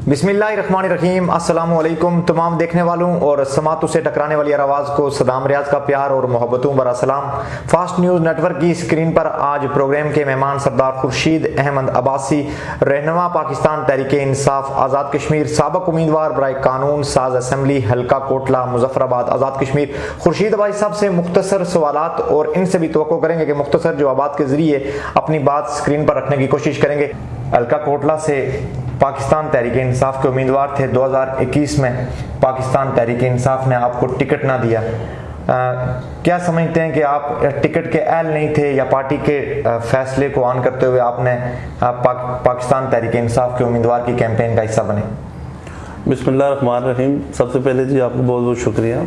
बिस्मिल्लाहिर्रहमानिर्रहीम। अस्सलाम वालेकुम तमाम देखने वालों और समातों से टकराने वाली आवाज़ को सदाम रियाज का प्यार और मोहब्बतों भरा सलाम। फास्ट न्यूज़ नेटवर्क की स्क्रीन पर आज प्रोग्राम के मेहमान सरदार खुर्शीद अहमद अब्बासी, रहनुमा पाकिस्तान तहरीक इंसाफ आज़ाद कश्मीर, साबक उम्मीदवार बराए कानून साज असम्बली हल्का कोटला मुजफ्फराबाद आज़ाद कश्मीर। खुर्शीद भाई साहब से मुख्तसर सवालात और इनसे भी तवक्को करेंगे कि मुख्तसर जवाबात के ज़रिए अपनी बात स्क्रीन पर रखने की कोशिश करेंगे। हल्का कोटला से पाकिस्तान तहरीक इंसाफ के उम्मीदवार थे। 2021 में पाकिस्तान तहरीक इंसाफ ने आपको टिकट ना दिया। क्या समझते हैं कि आप टिकट के अहल नहीं थे या पार्टी के फैसले को ऑन करते हुए आपने पाकिस्तान तहरीक इंसाफ के उम्मीदवार की कैंपेन का हिस्सा बने? बिस्मिल्लाहिर्रहमानिर्रहीम। सबसे पहले जी आपको बहुत बहुत शुक्रिया।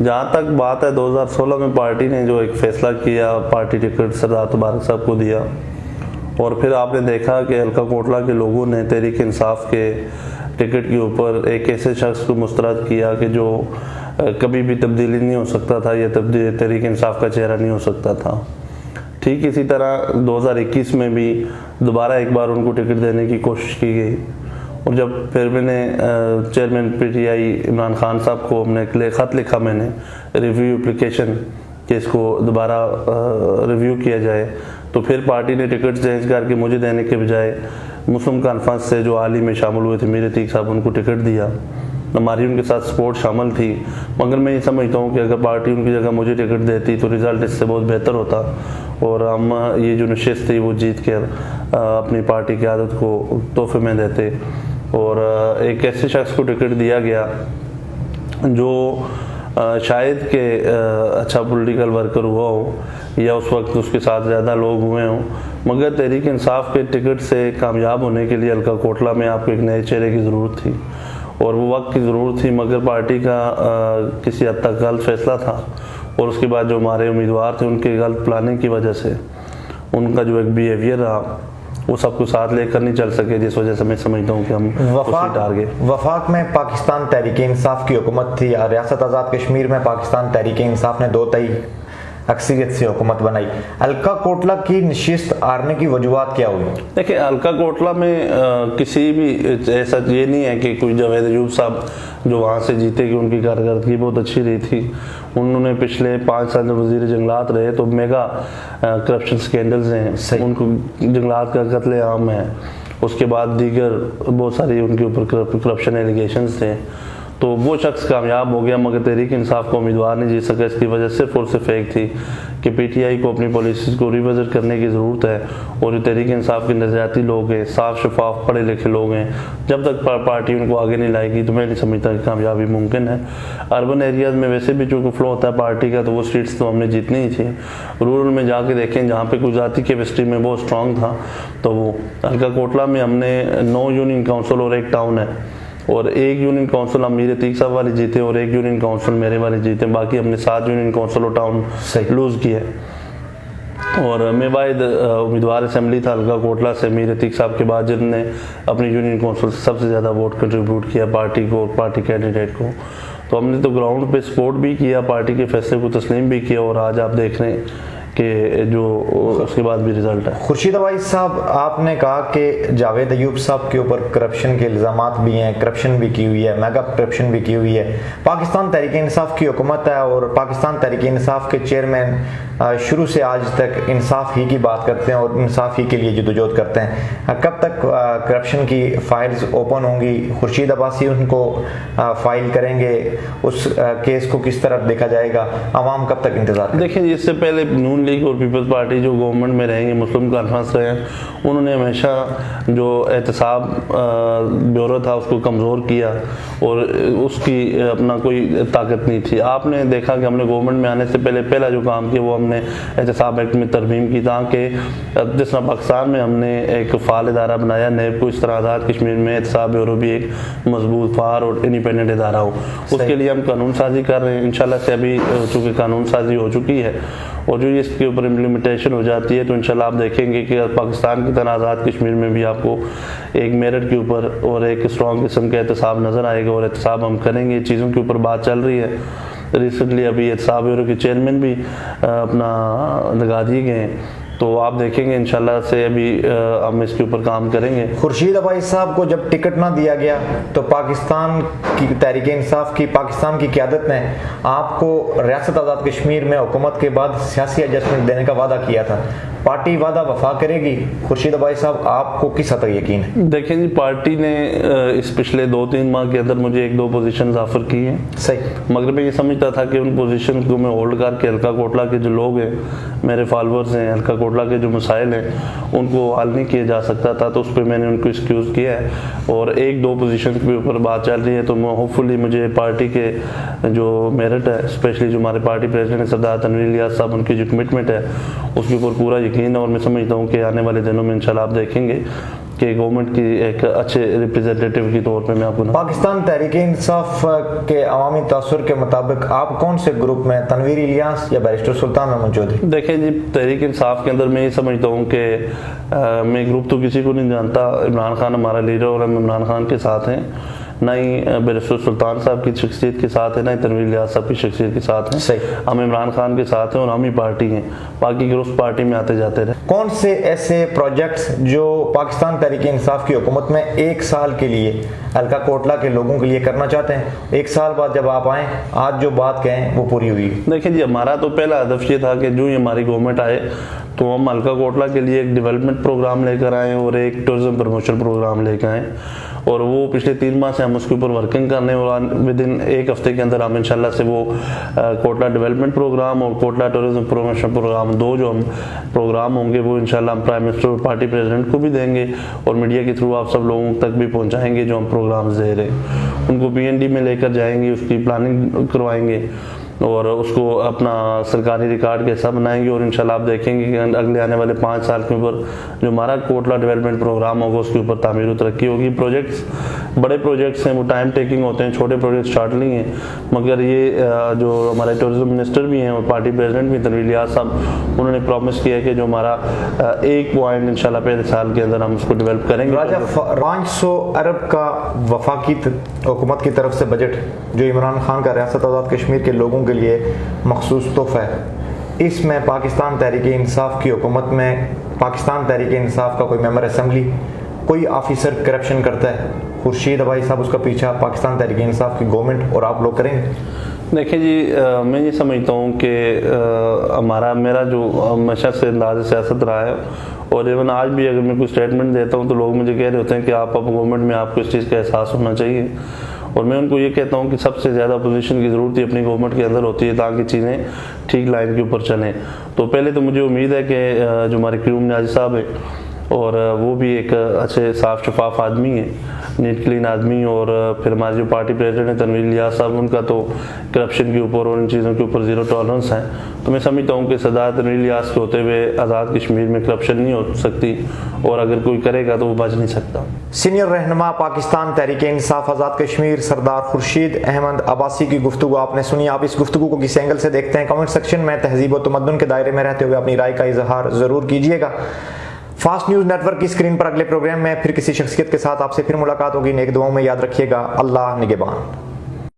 जहाँ तक बात है 2016 में पार्टी ने जो एक फ़ैसला किया, पार्टी टिकट सरदार तबारक साहब को दिया और फिर आपने देखा कि हल्का कोटला के लोगों ने तहरीक इंसाफ के टिकट के ऊपर एक ऐसे शख्स को मुस्तरद किया कि जो कभी भी तब्दीली नहीं हो सकता था या तहरीक इंसाफ का चेहरा नहीं हो सकता था। ठीक इसी तरह 2021 में भी दोबारा एक बार उनको टिकट देने की कोशिश की गई और जब फिर मैंने चेयरमैन PTI इमरान खान साहब को हमने ख़त लिखा, मैंने रिव्यू एप्लीकेशन कि इसको दोबारा रिव्यू किया जाए, तो फिर पार्टी ने टिकट चेंज करके मुझे देने के बजाय मुस्लिम कॉन्फ्रेंस से जो हाल ही में शामिल हुए थे मीर अतीक साहब, उनको टिकट दिया। हमारी उनके साथ सपोर्ट शामिल थी, मगर मैं ये समझता हूँ कि अगर पार्टी उनकी जगह मुझे टिकट देती तो रिज़ल्ट इससे बहुत बेहतर होता और हम ये जो नशिस्त थी वो जीत कर अपनी पार्टी की आदत को तोहफे में देते। और एक ऐसे शख्स को टिकट दिया गया जो शायद के अच्छा पॉलिटिकल वर्कर हुआ हो या उस वक्त उसके साथ ज़्यादा लोग हुए हों, मगर तहरीक इंसाफ के टिकट से कामयाब होने के लिए हल्का कोटला में आपको एक नए चेहरे की ज़रूरत थी और वो वक्त की ज़रूरत थी, मगर पार्टी का किसी हद तक गलत फैसला था और उसके बाद जो हमारे उम्मीदवार थे उनके गलत प्लानिंग की वजह से उनका जो एक बिहेवियर रहा वो सबको साथ लेकर नहीं चल सके, जिस वजह से मैं समझता हूँ कि हम वफाक में पाकिस्तान तहरीक इंसाफ की हुकूमत थी। रियासत आज़ाद कश्मीर में पाकिस्तान तहरीक इंसाफ ने 2/3 अक्सरियत से हुकूमत बनाई। हल्का कोटला की नशिस्त हारने की वजूहत क्या हुई? देखिए, हल्का कोटला में किसी भी ऐसा ये नहीं है कि कोई जावेद अयूब साहब जो वहाँ से जीते कि उनकी कारकर्दगी बहुत अच्छी रही थी। उन्होंने पिछले 5 साल में वज़ीर जंगलात रहे तो मेगा करप्शन स्कैंडल्स हैं, उनको जंगलात का कत्लेआम है, उसके बाद दीगर बहुत सारी उनके ऊपर करप्शन एलिगेशंस थे, तो वो शख्स कामयाब हो गया, मगर तहरीक इंसाफ को उम्मीदवार नहीं जीत सका। इसकी वजह सिर्फ और सिर्फ एक थी कि PTI को अपनी पॉलिसीज़ को रिविज़िट करने की ज़रूरत है और तहरीक इंसाफ के नज़रियाती लोग हैं, साफ शफाफ पढ़े लिखे लोग हैं, जब तक पार्टी उनको आगे नहीं लाएगी तो मैं नहीं समझता कि कामयाबी मुमकिन है। अर्बन एरियाज़ में वैसे भी चूँकि फ्लो होता है पार्टी का, तो वो सीट्स तो हमने जीतनी ही थी। रूरल में जाके देखें जहाँ पर गुजराती केमिस्ट्री में बहुत स्ट्रॉन्ग था, तो वो हल्का कोटला में हमने 9 यूनियन काउंसिल और एक टाउन है और एक यूनियन काउंसिल हम मीर अतीक साहब वाले जीते और एक यूनियन काउंसिल मेरे वाले जीते, बाकी हमने 7 यूनियन काउंसिल और टाउन लूज़ किए। और मैं वाहिद उम्मीदवार असम्बली था हल्का कोटला से मीर अतीक साहब के बाद, जिनने अपनी यूनियन काउंसिल से सबसे ज़्यादा वोट कंट्रीब्यूट किया पार्टी को और पार्टी कैंडिडेट को। तो हमने तो ग्राउंड पे सपोर्ट भी किया, पार्टी के फैसले को तस्लीम भी किया और आज आप देख रहे हैं कि जो उसके बाद भी रिजल्ट है। खुर्शीद भाई साहब, आपने कहा कि जावेद अयूब साहब के ऊपर करप्शन के इल्ज़ामात भी हैं, करप्शन भी की हुई है, मेगा करप्शन भी की हुई है। पाकिस्तान तहरीक इंसाफ की हुकूमत है और पाकिस्तान तहरीक इंसाफ के चेयरमैन शुरू से आज तक इंसाफ ही की बात करते हैं और इंसाफ ही के लिए जदोजहद करते हैं। कब तक करप्शन की फाइल्स ओपन होंगी? खुर्शीद अब्बासी उनको फाइल करेंगे, उस केस को किस तरह देखा जाएगा? आवाम कब तक इंतजार? देखिए, इससे पहले नून लीग और पीपल्स पार्टी जो गवर्नमेंट में रहेंगे, मुस्लिम कॉन्फ्रेंस रहे, उन्होंने हमेशा जो एहतसाब ब्यूरो था उसको कमज़ोर किया और उसकी अपना कोई ताकत नहीं थी। आपने देखा कि हमने गवर्नमेंट में आने से पहले पहला जो काम किया वो हमने एहतसाब एक्ट में तरमीम की, ताकि जिस तरह पाकिस्तान में हमने एक फ़ाल इदारा बनाया नैब को, इस तरह आज़ाद कश्मीर में एहतसाब ब्यूरो भी एक मजबूत फ़ार और इंडिपेंडेंट इदारा हो। उसके लिए हम कानून साजी कर रहे हैं। इंशाल्लाह से अभी चूँकि कानून साजी हो चुकी है और जो इसके ऊपर इम्प्लीमेंटेशन हो जाती है तो इंशाल्लाह आप देखेंगे कि पाकिस्तान की तरह आज़ाद कश्मीर में भी आपको एक मेरिट के ऊपर और एक स्ट्रॉन्ग किस्म का एहतसाब नज़र आएगा और एहतसाब हम करेंगे। चीज़ों के ऊपर बात चल रही है, रिसेंटली अभी एहतसाब ब्यूरो के चेयरमैन भी अपना लगा दिए गए हैं तो आप देखेंगे इंशाल्लाह से अभी हम इसके ऊपर काम करेंगे। खुर्शीद अबाई साहब को जब टिकट ना दिया गया तो पाकिस्तान की तहरीक इंसाफ की पाकिस्तान की क़यादत ने आपको रियासत आज़ाद कश्मीर में हुकूमत के बाद सियासी एडजस्टमेंट देने का वादा किया था। पार्टी वादा वफा करेगी? खुर्शीद अबाई साहब, आपको किस हद तक यकीन है? देखें जी, पार्टी ने इस पिछले 2-3 माह के अंदर मुझे 1-2 पोजीशन ऑफर की हैं। सही। मगर मैं ये समझता था कि उन पोजीशन को मैं होल्ड करके हल्का कोटला के जो लोग हैं, मेरे फॉलोअर्स हैं, हल्का कोटला के जो मसाइल हैं उनको हल नहीं किया जा सकता था, तो उस पर मैंने उनको एक्सक्यूज़ किया है। और 1-2 पोजीशन के ऊपर बात चल रही है, तो मैं होपफुली मुझे पार्टी के जो मेरिट है, स्पेशली जो हमारे पार्टी प्रेसिडेंट सरदार तनवीर इलियास साहब, उनकी जो कमिटमेंट है उसके ऊपर पूरा यकीन है। और मैं समझता हूँ कि आने वाले दिनों में इंशाल्लाह आप देखेंगे कि गवर्नमेंट की एक अच्छे रिप्रेजेंटेटिव के तौर पे मैं आपको पाकिस्तान तहरीक इंसाफ के अवामी तासुर के मुताबिक आप कौन से ग्रुप में, तनवीर इलियास या बैरिस्टर सुल्तान महमूद चौधरी? देखें जी, तहरीक इंसाफ के अंदर मैं ये समझता हूँ कि मैं ग्रुप तो किसी को नहीं जानता। इमरान खान हमारा लीडर और हम इमरान खान के साथ हैं, ना ही बैरिस्टर सुल्तान साहब की शख्सियत के साथ है, ना ही तनवीर इलियास साहब की शख्सियत के साथ हैं। हम इमरान खान के साथ हैं और हम ही पार्टी हैं, बाकी ग्रुप पार्टी में आते जाते रहे। कौन से ऐसे प्रोजेक्ट्स जो पाकिस्तान तहरीक इंसाफ की हुकूमत में 1 साल के लिए हल्का कोटला के लोगों के लिए करना चाहते हैं? 1 साल बाद जब आप आए, आज जो बात कहें वो पूरी हुई? देखिए जी, हमारा तो पहला हदफ ये था कि जो ही हमारी गवर्नमेंट आए तो हम हल्का कोटला के लिए एक डेवलपमेंट प्रोग्राम लेकर आए और एक टूरिज्म प्रमोशन प्रोग्राम लेकर आए। और वो पिछले 3 माह से हम उसके ऊपर वर्किंग करने और विद इन 1 हफ्ते के अंदर हम इंशाल्लाह से वो कोटला डेवलपमेंट प्रोग्राम और कोटला टूरिज्म प्रमोशन प्रोग्राम, 2 जो हम प्रोग्राम होंगे वो इंशाल्लाह हम प्राइम मिनिस्टर और पार्टी प्रेसिडेंट को भी देंगे और मीडिया के थ्रू आप सब लोगों तक भी पहुँचाएँगे। जो हम प्रोग्राम्स दे रहे हैं उनको PND में लेकर जाएंगे, उसकी प्लानिंग करवाएंगे और उसको अपना सरकारी रिकॉर्ड कैसा बनाएंगे। और इंशाल्लाह आप देखेंगे कि अगले आने वाले 5 साल के ऊपर जो हमारा कोटला डेवलपमेंट प्रोग्राम होगा उसके ऊपर तामीर और तरक्की होगी। प्रोजेक्ट्स बड़े प्रोजेक्ट्स हैं, वो टाइम टेकिंग होते हैं, छोटे प्रोजेक्ट स्टार्ट नहीं हैं, मगर ये जो हमारे टूरिज्म मिनिस्टर भी हैं और पार्टी प्रेसिडेंट भी तनवीर इलियास साहब, उन्होंने प्रॉमिस किया है कि जो हमारा 1 पॉइंट इंशाल्लाह 5 साल के अंदर हम उसको डेवलप करेंगे। राजा 500 अरब का वफाकी हुकूमत की तरफ से बजट जो इमरान खान का रियासत आज़ाद कश्मीर के लोगों के लिए मखसूस तोहफा है, इसमें पाकिस्तान तहरीक इंसाफ की हुकूमत में पाकिस्तान तहरीक इंसाफ का कोई मेंबर असेंबली, कोई ऑफिसर करप्शन करता है, खुर्शीद अबाई साहब उसका पीछा पाकिस्तान तहरीक इंसाफ की गवर्नमेंट और आप लोग करेंगे? देखिए जी, मैं ये समझता हूँ कि मेरा जो हमेशा से अंदाज़ सियासत रहा है और इवन आज भी अगर मैं कोई स्टेटमेंट देता हूँ तो लोग मुझे कह रहे होते हैं कि आप अब गवर्नमेंट में आपको इस चीज़ का एहसास होना चाहिए। और मैं उनको ये कहता हूँ कि सबसे ज़्यादा अपोजिशन की ज़रूरत ही अपनी गवर्नमेंट के अंदर होती है ताकि चीज़ें ठीक लाइन के ऊपर चलें। तो पहले तो मुझे उम्मीद है कि जो हमारे क्यूम न्याजी साहब है और वो भी एक अच्छे साफ शफाफ आदमी है, नीट क्लीन आदमी, और फिर हमारे जो पार्टी प्रेसिडेंट है तनवीर इलियास साहब, उनका तो करप्शन के ऊपर और इन चीज़ों के ऊपर ज़ीरो टॉलरेंस है। तो मैं समझता हूँ कि सरदार तनवीर इलियास के होते हुए आज़ाद कश्मीर में करप्शन नहीं हो सकती और अगर कोई करेगा तो वो बच नहीं सकता। सीनियर रहनुमा पाकिस्तान तहरीक इंसाफ आज़ाद कश्मीर सरदार खुर्शीद अहमद अब्बासी की गुफ्तगू आपने सुनी। आप इस गुफ्तगू को किस एंगल से देखते हैं, कमेंट सेक्शन में तहजीब और तमद्दुन के दायरे में रहते हुए अपनी राय का इजहार ज़रूर कीजिएगा। फास्ट न्यूज़ नेटवर्क की स्क्रीन पर अगले प्रोग्राम में फिर किसी शख्सियत के साथ आपसे फिर मुलाकात होगी। नेक दुआओं में याद रखिएगा। अल्लाह निगहबान।